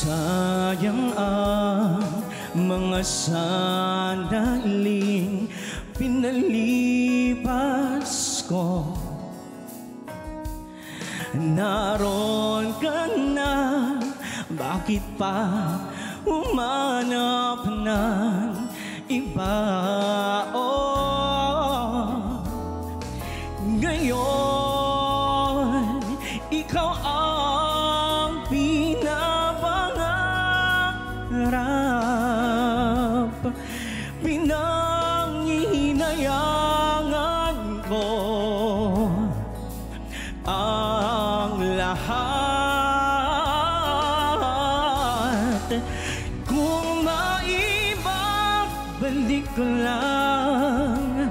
Sayang ang mga sandaling pinalipas ko. Naroon ka na, bakit pa umanap ng iba? Oh, ngayon, ikaw ang pinapangarap, pinanghihinayangan ko ang lahat. Kung maibabalik ko lang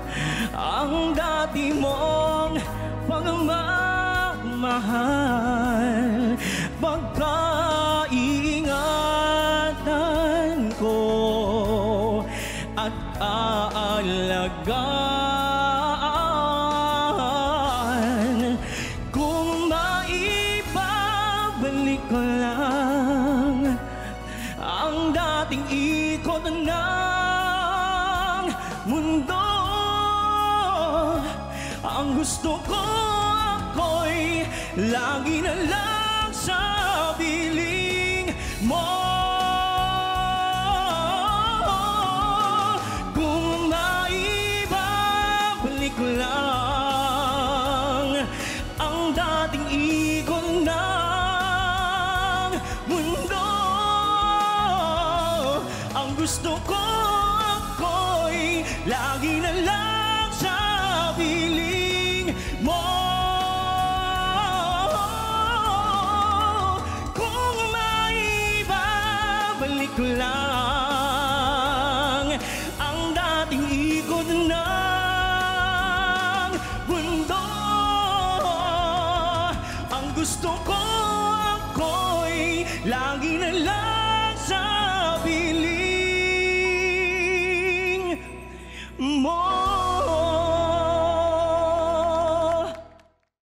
ang dati mong pagmamahal, pagkaiingatan ko at aalagaan. Kung maibabalik ko lang ang dating ikot ng mundo, ang gusto ko ako'y lagi na lang sa piling mo. Kung maibabalik ko lang ang dating ikot ng mundo, ang gusto ko ako'y lagi na lang sa piling mo. Kung maibabalik ko lang ang dating ikot ng mundo, ang gusto ko ako'y lagi na lang